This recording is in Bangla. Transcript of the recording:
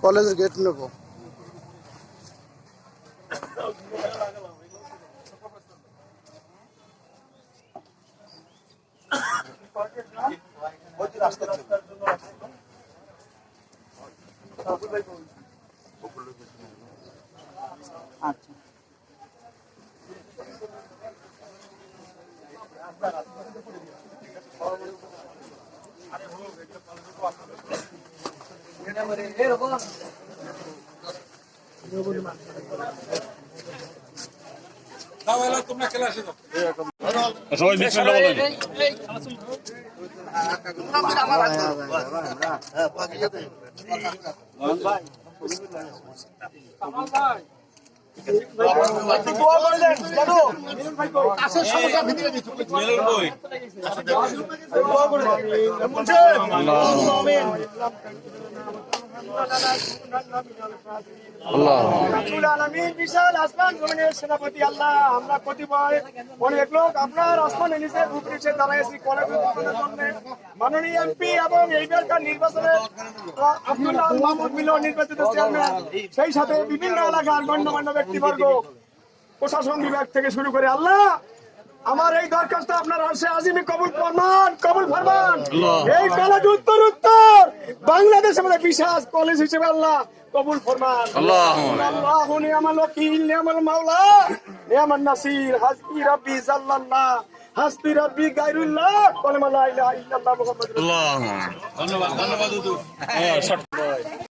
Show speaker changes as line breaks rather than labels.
কলেজের গেট নেব।
তোমরা ক্লাসে যাও
সবাই বিসমিল্লাহ বলেন।
বিশাল আসমান জমিনের সেনাপতি আল্লাহ, আমরা কতিপয় অনেক লোক আপনার আসমানের নিচে উপরে দাঁড়াইছি মাননীয় এমপি এবং এইবারকার নির্বাচনে আব্দুল্লাহ মাহমুদ মিলন নির্বাচিত চেয়ারম্যান, সেই সাথে বিভিন্ন এলাকার গণ্যমান্য ব্যক্তিবর্গ, প্রশাসন বিভাগ থেকে শুরু করে আল্লাহ আমার এই দরখাস্ত আপনার আরশে আজিমে কবুল ফরমান। এই কলেজ উত্তর বাংলাদেশ আমাদের বিশেষ কলেজ হিসেবে আল্লাহ কবুল ফরমান। আল্লাহু নি'মাল ওয়াকিল নি'মাল মাওলা নি'মান নাসির হাসবি রাব্বি জাল্লাল্লাহ হাসবি রাব্বি গায়রুল্লাহ ওয়া লা ইলাহা ইল্লাল্লাহ মুহাম্মাদুর রাসূলুল্লাহ।
ধন্যবাদ ধন্যবাদ।